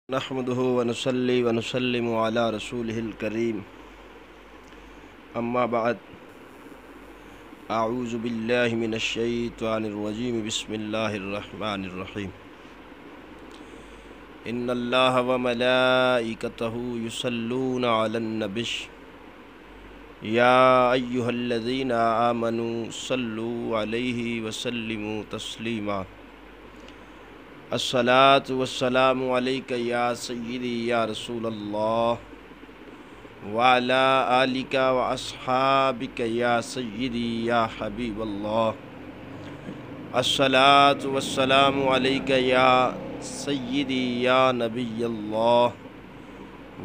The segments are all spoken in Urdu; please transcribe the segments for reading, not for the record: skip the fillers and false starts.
نحمده ونصلي ونسلم على رسوله الكريم أما بعد أعوذ بالله من الشيطان الرجيم بسم الله الرحمن الرحيم إن الله وملائكته يصلون على النبي يا أيها الذين آمنوا صلوا عليه وسلموا تسليما الصلاة والسلام عليك يا سيدي يا رسول الله وعلى آلك وأصحابك يا سيدي يا حبيب الله الصلاة والسلام عليك يا سيدي يا نبي الله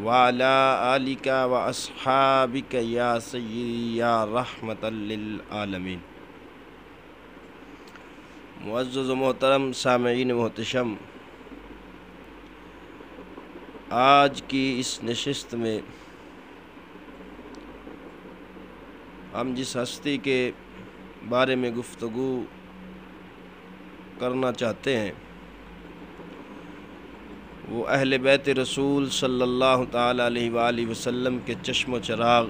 وعلى آلك وأصحابك يا سيدي يا رحمة للعالمين۔ معزز و محترم سامعین محتشم، آج کی اس نشست میں ہم جس ہستی کے بارے میں گفتگو کرنا چاہتے ہیں وہ اہل بیت رسول صلی اللہ تعالی علیہ وآلہ وسلم کے چشم و چراغ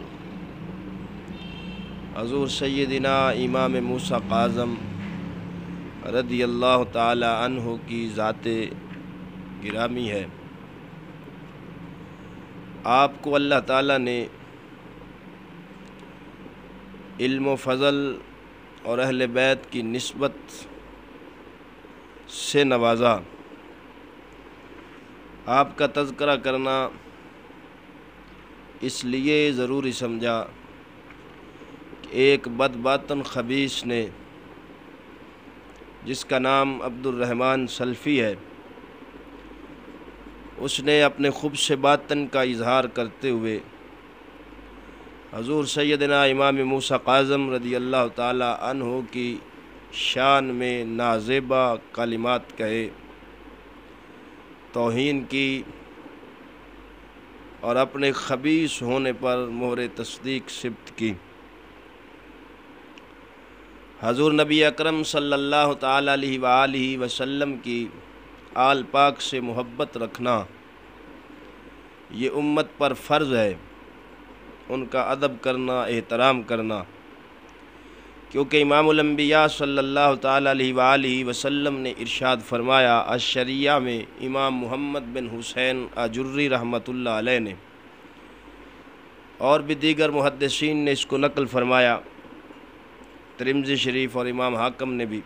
حضور سیدنا امام موسیٰ کاظم رضی اللہ تعالی عنہ کی ذات گرامی ہے۔ آپ کو اللہ تعالیٰ نے علم و فضل اور اہل بیت کی نسبت سے نوازا۔ آپ کا تذکرہ کرنا اس لیے ضروری سمجھا کہ ایک بدباطن خبیث نے جس کا نام عبد الرحمن سلفی ہے، اس نے اپنے خبث باطن کا اظہار کرتے ہوئے حضور سیدنا امام موسیٰ کاظم رضی اللہ تعالی عنہ کی شان میں نازیبا کلمات کہے، توہین کی اور اپنے خبیث ہونے پر مہر تصدیق ثبت کی۔ حضور نبی اکرم صلی اللہ تعالی علیہ وآلہ وسلم کی آل پاک سے محبت رکھنا یہ امت پر فرض ہے، ان کا ادب کرنا، احترام کرنا، کیونکہ امام الانبیاء صلی اللہ تعالی علیہ وآلہ وسلم نے ارشاد فرمایا، الشریعہ میں امام محمد بن حسین اجری رحمۃ اللہ علیہ نے اور بھی دیگر محدثین نے اس کو نقل فرمایا، ترمذی شریف اور امام حاکم نے بھی۔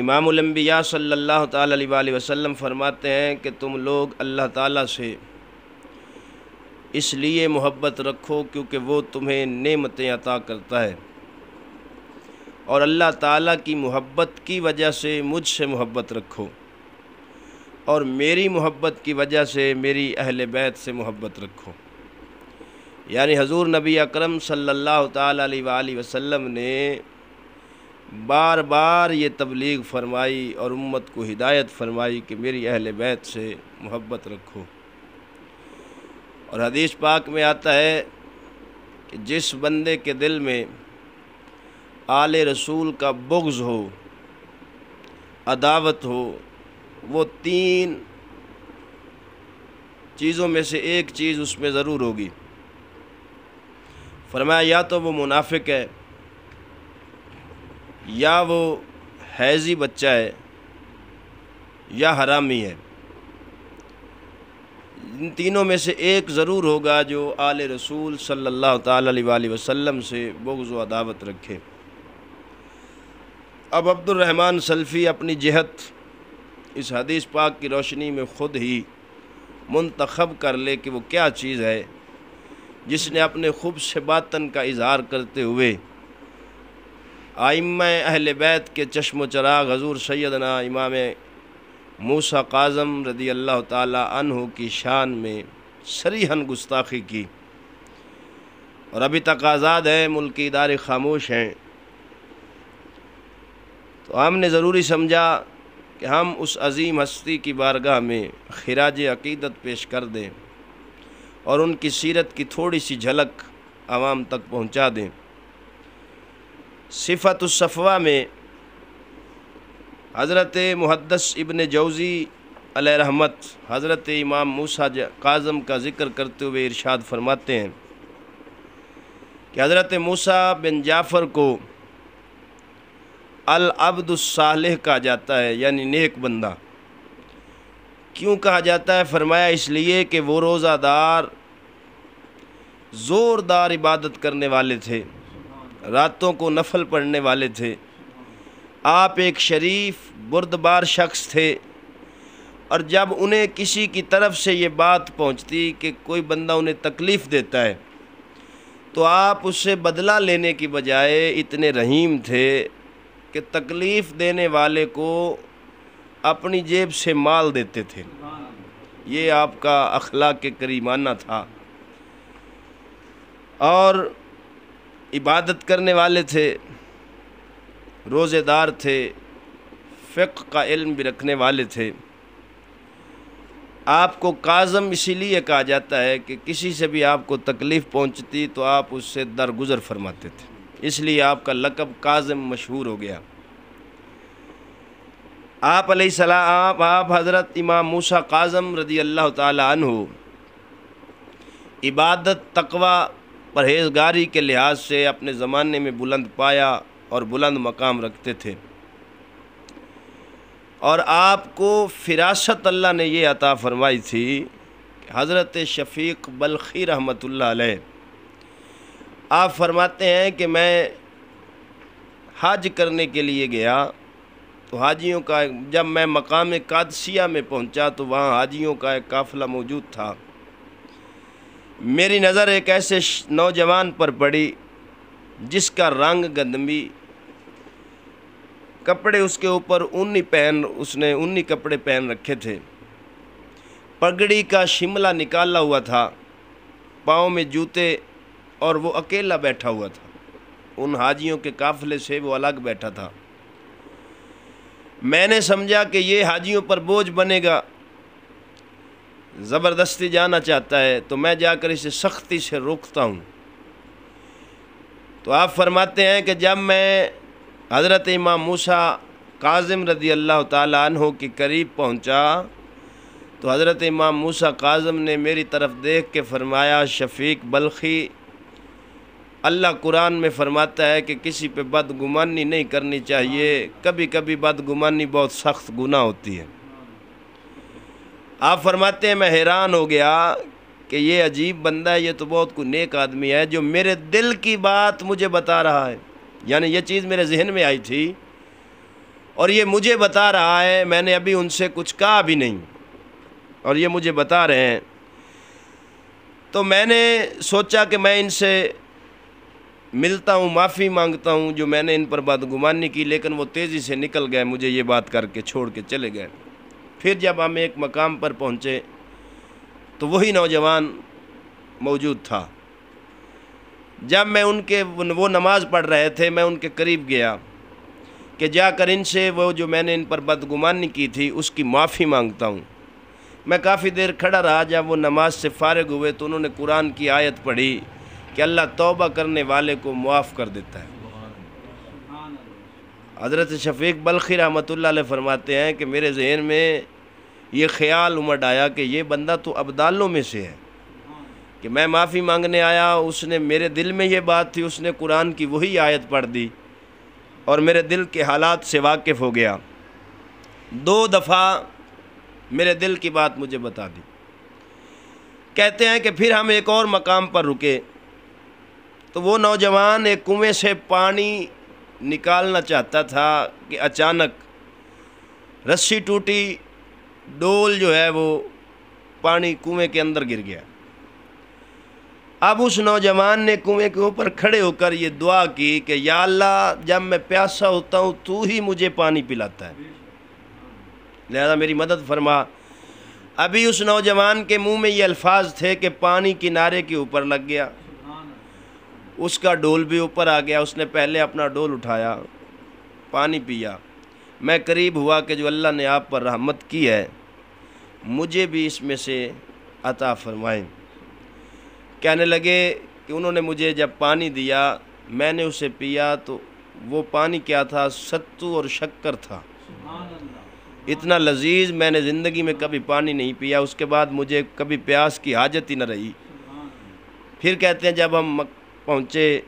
امام الانبیاء صلی اللہ تعالی علیہ وآلہ وسلم فرماتے ہیں کہ تم لوگ اللہ تعالیٰ سے اس لیے محبت رکھو کیونکہ وہ تمہیں نعمتیں عطا کرتا ہے، اور اللہ تعالیٰ کی محبت کی وجہ سے مجھ سے محبت رکھو، اور میری محبت کی وجہ سے میری اہل بیت سے محبت رکھو۔ یعنی حضور نبی اکرم صلی اللہ تعالی علیہ وآلہ وسلم نے بار بار یہ تبلیغ فرمائی اور امت کو ہدایت فرمائی کہ میری اہل بیت سے محبت رکھو۔ اور حدیث پاک میں آتا ہے کہ جس بندے کے دل میں آل رسول کا بغض ہو، عداوت ہو، وہ تین چیزوں میں سے ایک چیز اس میں ضرور ہوگی۔ فرمایا یا تو وہ منافق ہے، یا وہ حیضی بچہ ہے، یا حرامی ہے۔ ان تینوں میں سے ایک ضرور ہوگا جو آل رسول صلی اللہ تعالی علیہ وآلہ وسلم سے بغض و عداوت رکھے۔ اب عبد الرحمن سلفی اپنی جہت اس حدیث پاک کی روشنی میں خود ہی منتخب کر لے کہ وہ کیا چیز ہے جس نے اپنے خبث باطن کا اظہار کرتے ہوئے ائمہ اہل بیت کے چشم و چراغ حضور سیدنا امام موسیٰ کاظم رضی اللہ تعالی عنہ کی شان میں صریحاً گستاخی کی، اور ابھی تک آزاد ہے، ملکی ادارے خاموش ہیں، تو ہم نے ضروری سمجھا کہ ہم اس عظیم ہستی کی بارگاہ میں خراج عقیدت پیش کر دیں اور ان کی سیرت کی تھوڑی سی جھلک عوام تک پہنچا دیں۔ صفت الصفوہ میں حضرت محدث ابن جوزی علیہ رحمت حضرت امام موسیٰ کاظم کا ذکر کرتے ہوئے ارشاد فرماتے ہیں کہ حضرت موسیٰ بن جعفر کو العبد الصالح کہا جاتا ہے، یعنی نیک بندہ۔ کیوں کہا جاتا ہے؟ فرمایا اس لیے کہ وہ روزہ دار زوردار عبادت کرنے والے تھے، راتوں کو نفل پڑھنے والے تھے۔ آپ ایک شریف بردبار شخص تھے، اور جب انہیں کسی کی طرف سے یہ بات پہنچتی کہ کوئی بندہ انہیں تکلیف دیتا ہے تو آپ اس سے بدلہ لینے کی بجائے اتنے رحیم تھے کہ تکلیف دینے والے کو اپنی جیب سے مال دیتے تھے۔ یہ آپ کا اخلاق کریمانہ تھا، اور عبادت کرنے والے تھے، روزے دار تھے، فقہ کا علم بھی رکھنے والے تھے۔ آپ کو کاظم اسی لیے کہا جاتا ہے کہ کسی سے بھی آپ کو تکلیف پہنچتی تو آپ اس سے درگزر فرماتے تھے، اس لیے آپ کا لقب کاظم مشہور ہو گیا۔ آپ علیہ السلام، آپ حضرت امام موسیٰ کاظم رضی اللہ تعالی عنہ عبادت، تقوی، پرہیزگاری کے لحاظ سے اپنے زمانے میں بلند پایا اور بلند مقام رکھتے تھے، اور آپ کو فراست اللہ نے یہ عطا فرمائی تھی کہ حضرت شفیق بلخی رحمۃ اللہ علیہ آپ فرماتے ہیں کہ میں حج کرنے کے لیے گیا تو حاجیوں کا، جب میں مقام قادسیہ میں پہنچا تو وہاں حاجیوں کا ایک قافلہ موجود تھا۔ میری نظر ایک ایسے نوجوان پر پڑی جس کا رنگ گندمی، کپڑے اس کے اوپر اس نے اونی کپڑے پہن رکھے تھے، پگڑی کا شملہ نکالا ہوا تھا، پاؤں میں جوتے، اور وہ اکیلا بیٹھا ہوا تھا، ان حاجیوں کے قافلے سے وہ الگ بیٹھا تھا۔ میں نے سمجھا کہ یہ حاجیوں پر بوجھ بنے گا، زبردستی جانا چاہتا ہے، تو میں جا کر اسے سختی سے روکتا ہوں۔ تو آپ فرماتے ہیں کہ جب میں حضرت امام موسیٰ کاظم رضی اللہ تعالی عنہ کے قریب پہنچا تو حضرت امام موسیٰ کاظم نے میری طرف دیکھ کے فرمایا، شفیق بلخی، اللہ قرآن میں فرماتا ہے کہ کسی پہ بدگمانی نہیں کرنی چاہیے، کبھی کبھی بدگمانی بہت سخت گناہ ہوتی ہے۔ آپ فرماتے ہیں میں حیران ہو گیا کہ یہ عجیب بندہ ہے، یہ تو بہت کوئی نیک آدمی ہے جو میرے دل کی بات مجھے بتا رہا ہے، یعنی یہ چیز میرے ذہن میں آئی تھی اور یہ مجھے بتا رہا ہے، میں نے ابھی ان سے کچھ کہا بھی نہیں اور یہ مجھے بتا رہے ہیں۔ تو میں نے سوچا کہ میں ان سے ملتا ہوں، معافی مانگتا ہوں جو میں نے ان پر بدگمانی کی، لیکن وہ تیزی سے نکل گئے، مجھے یہ بات کر کے چھوڑ کے چلے گئے۔ پھر جب ہم ایک مقام پر پہنچے تو وہی نوجوان موجود تھا۔ جب میں وہ نماز پڑھ رہے تھے، میں ان کے قریب گیا کہ جا کر ان سے وہ جو میں نے ان پر بدگمانی کی تھی اس کی معافی مانگتا ہوں۔ میں کافی دیر کھڑا رہا، جب وہ نماز سے فارغ ہوئے تو انہوں نے قرآن کی آیت پڑھی کہ اللہ توبہ کرنے والے کو معاف کر دیتا ہے۔ حضرت شفیق بلخی رحمۃ اللہ علیہ فرماتے ہیں کہ میرے ذہن میں یہ خیال امڑ آیا کہ یہ بندہ تو ابدالوں میں سے ہے، کہ میں معافی مانگنے آیا، اس نے میرے دل میں یہ بات تھی، اس نے قرآن کی وہی آیت پڑھ دی اور میرے دل کے حالات سے واقف ہو گیا، 2 دفعہ میرے دل کی بات مجھے بتا دی۔ کہتے ہیں کہ پھر ہم ایک اور مقام پر رکے تو وہ نوجوان ایک کنویں سے پانی نکالنا چاہتا تھا کہ اچانک رسی ٹوٹی، ڈول جو ہے وہ پانی کنویں کے اندر گر گیا۔ اب اس نوجوان نے کنویں کے اوپر کھڑے ہو کر یہ دعا کی کہ یا اللہ، جب میں پیاسا ہوتا ہوں تو ہی مجھے پانی پلاتا ہے، لہذا میری مدد فرما۔ ابھی اس نوجوان کے منہ میں یہ الفاظ تھے کہ پانی کنارے کے اوپر لگ گیا، اس کا ڈول بھی اوپر آ گیا، اس نے پہلے اپنا ڈول اٹھایا، پانی پیا۔ میں قریب ہوا کہ جو اللہ نے آپ پر رحمت کی ہے مجھے بھی اس میں سے عطا فرمائیں۔ کہنے لگے کہ انہوں نے مجھے جب پانی دیا، میں نے اسے پیا تو وہ پانی کیا تھا؟ ستو اور شکر تھا۔ اتنا لذیذ میں نے زندگی میں کبھی پانی نہیں پیا، اس کے بعد مجھے کبھی پیاس کی حاجت ہی نہ رہی۔ پھر کہتے ہیں جب ہم پہنچے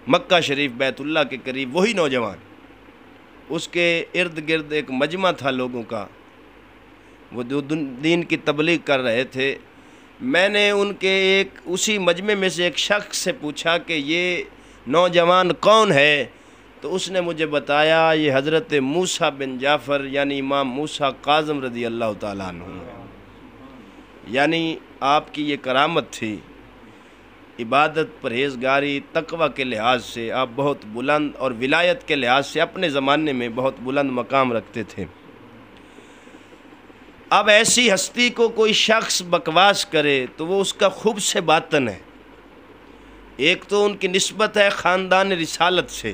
مکہ شریف بیت اللہ کے قریب، وہی نوجوان، اس کے ارد گرد ایک مجمع تھا لوگوں کا، وہ جو دین کی تبلیغ کر رہے تھے۔ میں نے ان کے اسی مجمع میں سے ایک شخص سے پوچھا کہ یہ نوجوان کون ہے، تو اس نے مجھے بتایا یہ حضرت موسیٰ بن جعفر یعنی امام موسیٰ کاظم رضی اللہ تعالیٰ عنہ، یعنی آپ کی یہ کرامت تھی، عبادت، پرہیزگاری، تقوی کے لحاظ سے آپ بہت بلند، اور ولایت کے لحاظ سے اپنے زمانے میں بہت بلند مقام رکھتے تھے۔ اب ایسی ہستی کو کوئی شخص بکواس کرے تو وہ اس کا خوب سے باطن ہے۔ ایک تو ان کی نسبت ہے خاندان رسالت سے،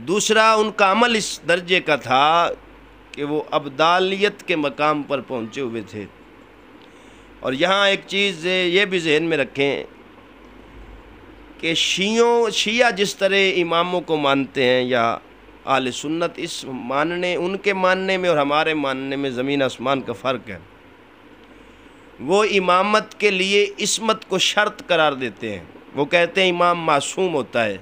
دوسرا ان کا عمل اس درجے کا تھا کہ وہ ابدالیت کے مقام پر پہنچے ہوئے تھے۔ اور یہاں ایک چیز یہ بھی ذہن میں رکھیں کہ شیعہ جس طرح اماموں کو مانتے ہیں یا اہل سنت، اس ماننے، ان کے ماننے میں اور ہمارے ماننے میں زمین آسمان کا فرق ہے۔ وہ امامت کے لیے عصمت کو شرط قرار دیتے ہیں، وہ کہتے ہیں امام معصوم ہوتا ہے۔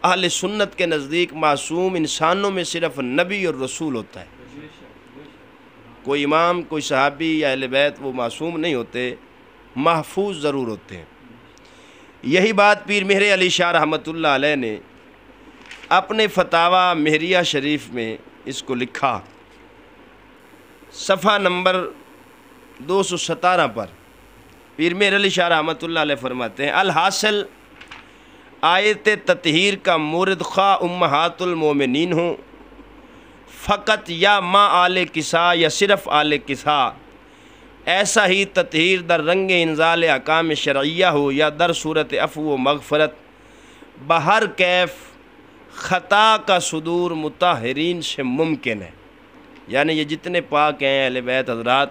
اہل سنت کے نزدیک معصوم انسانوں میں صرف نبی اور رسول ہوتا ہے، کوئی امام، کوئی صحابی یا اہل بیت وہ معصوم نہیں ہوتے، محفوظ ضرور ہوتے ہیں۔ یہی بات پیر مہر علی شاہ رحمۃ اللہ علیہ نے اپنے فتاویٰ مہریہ شریف میں اس کو لکھا، صفحہ نمبر 217 پر پیر مہر علی شاہ رحمۃ اللہ علیہ فرماتے ہیں: الحاصل آیت تطہیر کا مورد خواہ امہات المومنین ہوں فقط یا ما آل کسا یا صرف آل کسا، ایسا ہی تطہیر در رنگ انزال احکام شرعیہ ہو یا در صورت عفو و مغفرت، بہر کیف خطا کا صدور مطہرین سے ممکن ہے۔ یعنی یہ جتنے پاک ہیں اہل بیت حضرات،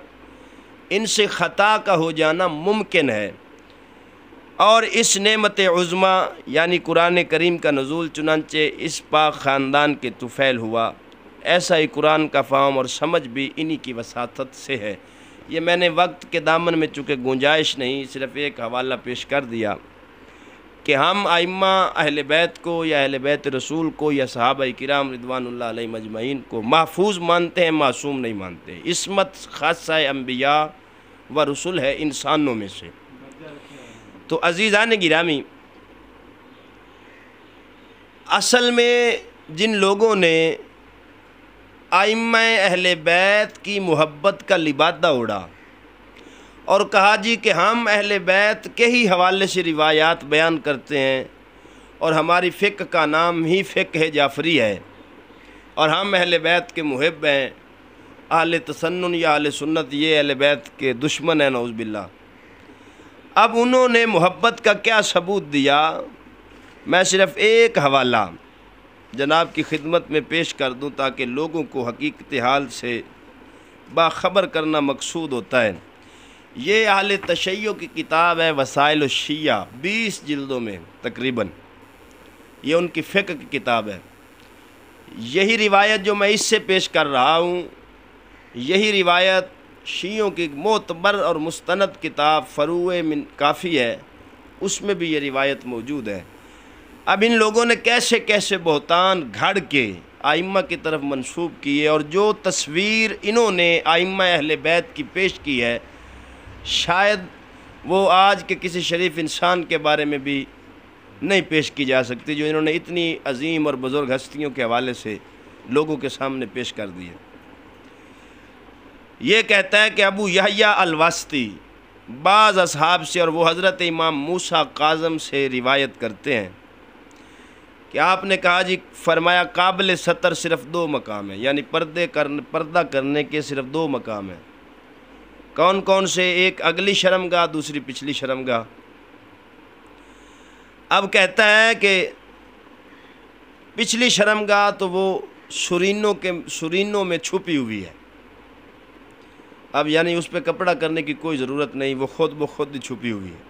ان سے خطا کا ہو جانا ممکن ہے۔ اور اس نعمت عظمیٰ یعنی قرآن کریم کا نزول چنانچہ اس پاک خاندان کے طفیل ہوا، ایسا ہی قرآن کا فہم اور سمجھ بھی انہی کی وساطت سے ہے۔ یہ میں نے وقت کے دامن میں چونکہ گنجائش نہیں، صرف ایک حوالہ پیش کر دیا کہ ہم ائمہ اہل بیت کو یا اہل بیت رسول کو یا صحابہ کرام رضوان اللہ علیہ مجمعین کو محفوظ مانتے ہیں، معصوم نہیں مانتے۔ عصمت خاصہ انبیاء و رسول ہے انسانوں میں سے۔ تو عزیزان گرامی، اصل میں جن لوگوں نے ائمہ اہل بیت کی محبت کا لبادہ اڑا اور کہا جی کہ ہم اہل بیت کے ہی حوالے سے روایات بیان کرتے ہیں اور ہماری فقہ کا نام ہی فقہ جعفری ہے اور ہم اہل بیت کے محب ہیں، اہل تسنن یا اہل سنت یہ اہل بیت کے دشمن ہیں، نعوذ باللہ۔ اب انہوں نے محبت کا کیا ثبوت دیا؟ میں صرف ایک حوالہ جناب کی خدمت میں پیش کر دوں تاکہ لوگوں کو حقیقت حال سے باخبر کرنا مقصود ہوتا ہے۔ یہ اہل تشیع کی کتاب ہے وسائل الشیعہ، 20 جلدوں میں تقریباً، یہ ان کی فقہ کی کتاب ہے۔ یہی روایت جو میں اس سے پیش کر رہا ہوں، یہی روایت شیعوں کی معتبر اور مستند کتاب فروع من کافی ہے، اس میں بھی یہ روایت موجود ہے۔ اب ان لوگوں نے کیسے کیسے بہتان گھڑ کے ائمہ کی طرف منسوب کیے، اور جو تصویر انہوں نے ائمہ اہل بیت کی پیش کی ہے شاید وہ آج کے کسی شریف انسان کے بارے میں بھی نہیں پیش کی جا سکتی، جو انہوں نے اتنی عظیم اور بزرگ ہستیوں کے حوالے سے لوگوں کے سامنے پیش کر دی ہے۔ یہ کہتا ہے کہ ابو یحییٰ الواسطی بعض اصحاب سے، اور وہ حضرت امام موسیٰ کاظم سے روایت کرتے ہیں کہ آپ نے کہا جی، فرمایا قابل سطر صرف 2 مقام ہیں، یعنی پردہ کرنے کے صرف 2 مقام ہیں۔ کون کون سے؟ ایک اگلی شرمگاہ، دوسری پچھلی شرمگاہ۔ اب کہتا ہے کہ پچھلی شرمگاہ تو وہ سرینوں میں چھپی ہوئی ہے، اب یعنی اس پہ کپڑا کرنے کی کوئی ضرورت نہیں، وہ خود بخود چھپی ہوئی ہے۔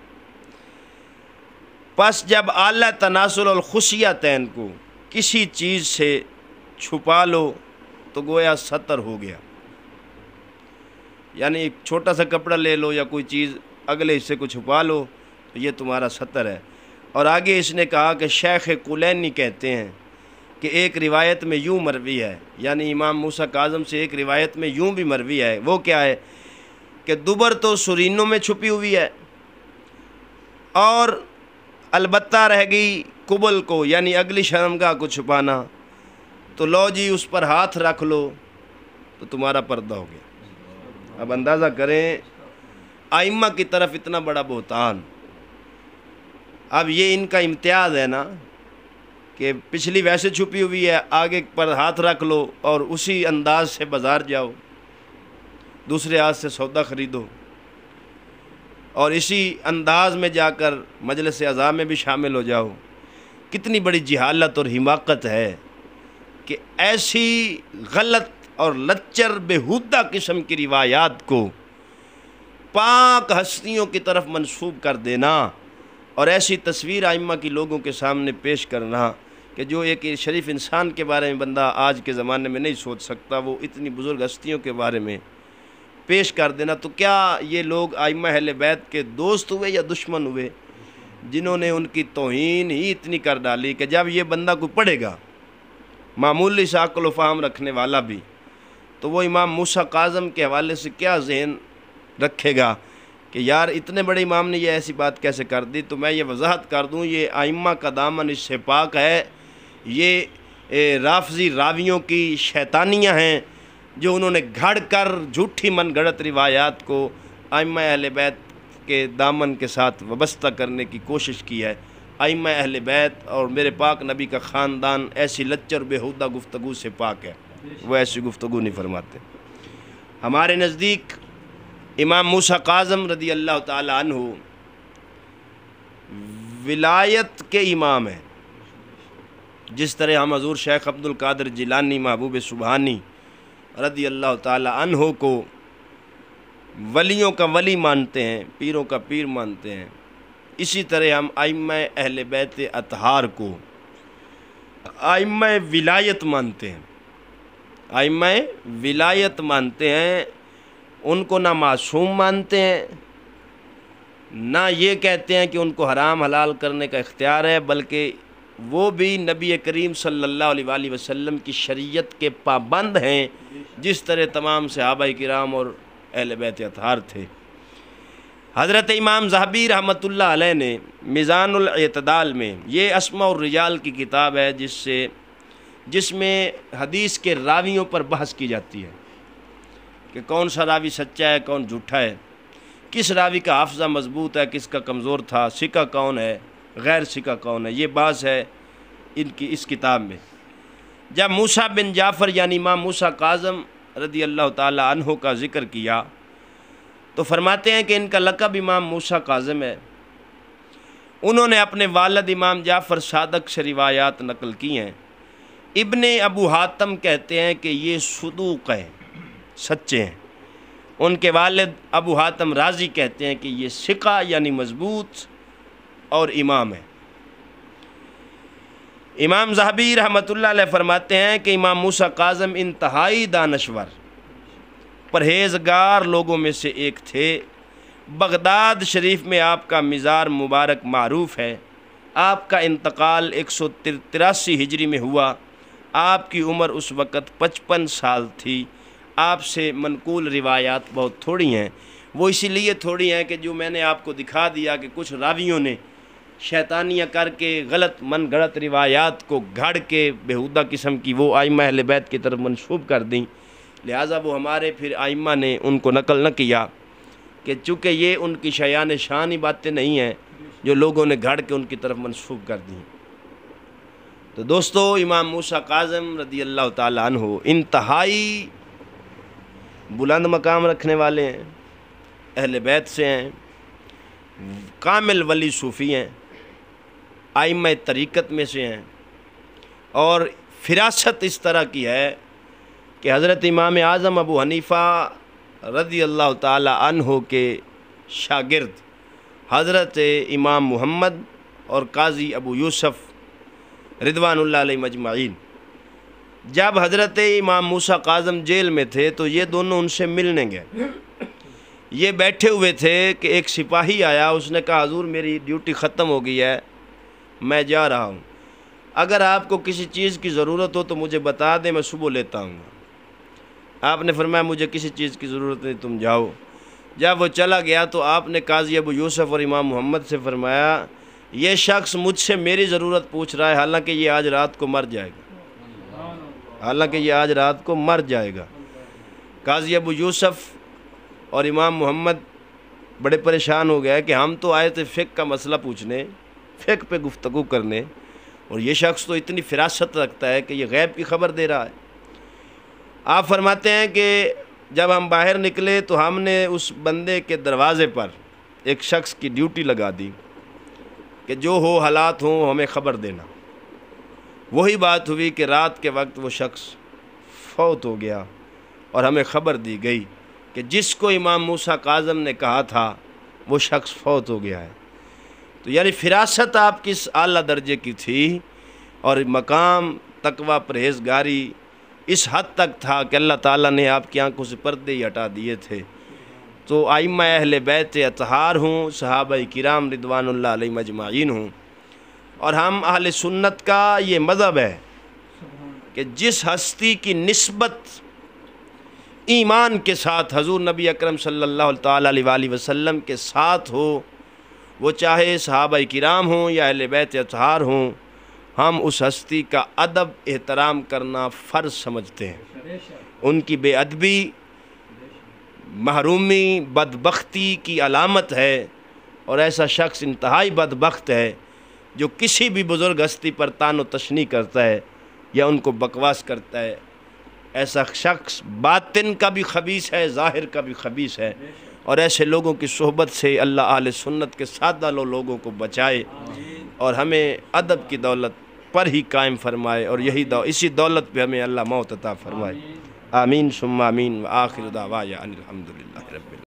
پس جب اعلیٰ تناسل الخصیتین کو کسی چیز سے چھپا لو تو گویا سطر ہو گیا، یعنی ایک چھوٹا سا کپڑا لے لو یا کوئی چیز اگلے حصے کو چھپا لو تو یہ تمہارا سطر ہے۔ اور آگے اس نے کہا کہ شیخ کلینی کہتے ہیں کہ ایک روایت میں یوں مروی ہے، یعنی امام موسیٰ کاظم سے ایک روایت میں یوں بھی مروی ہے، وہ کیا ہے کہ دبر تو سرینوں میں چھپی ہوئی ہے، اور البتہ رہ گئی قبل کو یعنی اگلی شرمگاہ کو چھپانا، تو لو جی اس پر ہاتھ رکھ لو تو تمہارا پردہ ہو گیا۔ اب اندازہ کریں ائمہ کی طرف اتنا بڑا بہتان۔ اب یہ ان کا امتیاز ہے نا کہ پچھلی ویسے چھپی ہوئی ہے، آگے پر ہاتھ رکھ لو اور اسی انداز سے بازار جاؤ، دوسرے ہاتھ سے سودا خریدو، اور اسی انداز میں جا کر مجلس عزا میں بھی شامل ہو جاؤ۔ کتنی بڑی جہالت اور حماقت ہے کہ ایسی غلط اور لچر بےہودہ قسم کی روایات کو پاک ہستیوں کی طرف منسوب کر دینا، اور ایسی تصویر ائمہ کی لوگوں کے سامنے پیش کرنا کہ جو ایک شریف انسان کے بارے میں بندہ آج کے زمانے میں نہیں سوچ سکتا، وہ اتنی بزرگ ہستیوں کے بارے میں پیش کر دینا۔ تو کیا یہ لوگ ائمہ اہل بیت کے دوست ہوئے یا دشمن ہوئے، جنہوں نے ان کی توہین ہی اتنی کر ڈالی کہ جب یہ بندہ کوئی پڑھے گا معمولی سا عقل و فہم رکھنے والا بھی، تو وہ امام موسیٰ کاظم کے حوالے سے کیا ذہن رکھے گا کہ یار اتنے بڑے امام نے یہ ایسی بات کیسے کر دی۔ تو میں یہ وضاحت کر دوں، یہ ائمہ کا دامن اس سے پاک ہے، یہ رافضی راویوں کی شیطانیاں ہیں جو انہوں نے گھڑ کر جھوٹی من گھڑت روایات کو ائمہ اہل بیت کے دامن کے ساتھ وابستہ کرنے کی کوشش کی ہے۔ ائمہ اہل بیت اور میرے پاک نبی کا خاندان ایسی لچر بےہودہ گفتگو سے پاک ہے، وہ ایسی گفتگو نہیں فرماتے۔ ہمارے نزدیک امام موسیٰ کاظم رضی اللہ تعالی عنہ ولایت کے امام ہیں، جس طرح ہم حضور شیخ عبد القادر جیلانی محبوب سبحانی رضی اللہ تعالی عنہ کو ولیوں کا ولی مانتے ہیں، پیروں کا پیر مانتے ہیں، اسی طرح ہم ائمہ اہل بیت اطہار کو ائمہ ولایت مانتے ہیں، ائمہ ولایت مانتے ہیں۔ ان کو نہ معصوم مانتے ہیں، نہ یہ کہتے ہیں کہ ان کو حرام حلال کرنے کا اختیار ہے، بلکہ وہ بھی نبی کریم صلی اللہ علیہ وآلہ وسلم کی شریعت کے پابند ہیں، جس طرح تمام صحابہ کرام اور اہل بیت اطہار تھے۔ حضرت امام ذہبی رحمۃ اللہ علیہ نے میزان الاعتدال میں، یہ اسماء الرجال کی کتاب ہے جس میں حدیث کے راویوں پر بحث کی جاتی ہے کہ کون سا راوی سچا ہے، کون جھوٹا ہے، کس راوی کا حافظہ مضبوط ہے، کس کا کمزور تھا، ثقہ کون ہے، غیر ثقہ کون ہے، یہ بحث ہے ان کی اس کتاب میں۔ جب موسیٰ بن جعفر یعنی امام موسیٰ کاظم رضی اللہ تعالی عنہ کا ذکر کیا تو فرماتے ہیں کہ ان کا لقب امام موسیٰ کاظم ہے۔ انہوں نے اپنے والد امام جعفر صادق سے روایات نقل کی ہیں۔ ابن ابو حاتم کہتے ہیں کہ یہ صدوق ہیں، سچے ہیں۔ ان کے والد ابو حاتم رازی کہتے ہیں کہ یہ ثقہ یعنی مضبوط اور امام ہے۔ امام ذہبی رحمۃ اللہ علیہ فرماتے ہیں کہ امام موسیٰ کاظم انتہائی دانشور پرہیزگار لوگوں میں سے ایک تھے۔ بغداد شریف میں آپ کا مزار مبارک معروف ہے۔ آپ کا انتقال 183 ہجری میں ہوا۔ آپ کی عمر اس وقت 55 سال تھی۔ آپ سے منقول روایات بہت تھوڑی ہیں، وہ اسی لیے تھوڑی ہیں کہ جو میں نے آپ کو دکھا دیا کہ کچھ راویوں نے شیطانیاں کر کے غلط من گھڑت روایات کو گھڑ کے بےہودہ قسم کی وہ ائمہ اہل بیت کی طرف منسوب کر دیں، لہٰذا وہ ہمارے پھر ائمہ نے ان کو نقل نہ کیا کہ چونکہ یہ ان کی شیان شانی باتیں نہیں ہیں جو لوگوں نے گھڑ کے ان کی طرف منسوب کر دیں۔ تو دوستو، امام موسیٰ کاظم رضی اللہ تعالی عنہ انتہائی بلند مقام رکھنے والے ہیں، اہل بیت سے ہیں، کامل ولی صوفی ہیں، ائمہ طریقت میں سے ہیں، اور فراست اس طرح کی ہے کہ حضرت امام اعظم ابو حنیفہ رضی اللہ تعالی عنہ کے شاگرد حضرت امام محمد اور قاضی ابو یوسف رضوان اللہ علیہ مجمعین، جب حضرت امام موسیٰ کاظم جیل میں تھے تو یہ دونوں ان سے ملنے گئے. یہ بیٹھے ہوئے تھے کہ ایک سپاہی آیا، اس نے کہا حضور میری ڈیوٹی ختم ہو گئی ہے، میں جا رہا ہوں، اگر آپ کو کسی چیز کی ضرورت ہو تو مجھے بتا دیں، میں صبح لیتا ہوں. آپ نے فرمایا مجھے کسی چیز کی ضرورت نہیں، تم جاؤ. جب وہ چلا گیا تو آپ نے قاضی ابو یوسف اور امام محمد سے فرمایا یہ شخص مجھ سے میری ضرورت پوچھ رہا ہے، حالانکہ یہ آج رات کو مر جائے گا. قاضی ابو یوسف اور امام محمد بڑے پریشان ہو گئے کہ ہم تو آئے تھے فقہ کا مسئلہ پوچھنے، فقہ پہ گفتگو کرنے، اور یہ شخص تو اتنی فراست رکھتا ہے کہ یہ غیب کی خبر دے رہا ہے. آپ فرماتے ہیں کہ جب ہم باہر نکلے تو ہم نے اس بندے کے دروازے پر ایک شخص کی ڈیوٹی لگا دی کہ جو ہو حالات ہوں ہمیں خبر دینا. وہی بات ہوئی کہ رات کے وقت وہ شخص فوت ہو گیا اور ہمیں خبر دی گئی کہ جس کو امام موسیٰ کاظم نے کہا تھا وہ شخص فوت ہو گیا ہے. تو یعنی فراست آپ کی اس اعلیٰ درجے کی تھی، اور مقام تقویٰ پرہیزگاری اس حد تک تھا کہ اللہ تعالیٰ نے آپ کی آنکھوں سے پردے ہی ہٹا دیے تھے. تو ائمہ اہل بیت اطہار ہوں، صحابہ کرام رضوان اللہ علیہم اجمعین ہوں، اور ہم اہل سنت کا یہ مذہب ہے کہ جس ہستی کی نسبت ایمان کے ساتھ حضور نبی اکرم صلی اللہ تعالیٰ علیہ وسلم کے ساتھ ہو، وہ چاہے صحابہ کرام ہوں یا اہل بیت اطہار ہوں، ہم اس ہستی کا ادب احترام کرنا فرض سمجھتے ہیں. ان کی بے ادبی محرومی بدبختی کی علامت ہے، اور ایسا شخص انتہائی بدبخت ہے جو کسی بھی بزرگ ہستی پر طعن و تشنیع کرتا ہے یا ان کو بکواس کرتا ہے. ایسا شخص باطن کا بھی خبیث ہے، ظاہر کا بھی خبیث ہے، اور ایسے لوگوں کی صحبت سے اللہ اہل سنت کے سادہ لوگوں کو بچائے اور ہمیں ادب کی دولت پر ہی قائم فرمائے، اور اسی دولت پہ ہمیں اللہ موت عطا فرمائے. آمین ثم آمین. وآخر دعوانا ان الحمدللہ رب العالمین.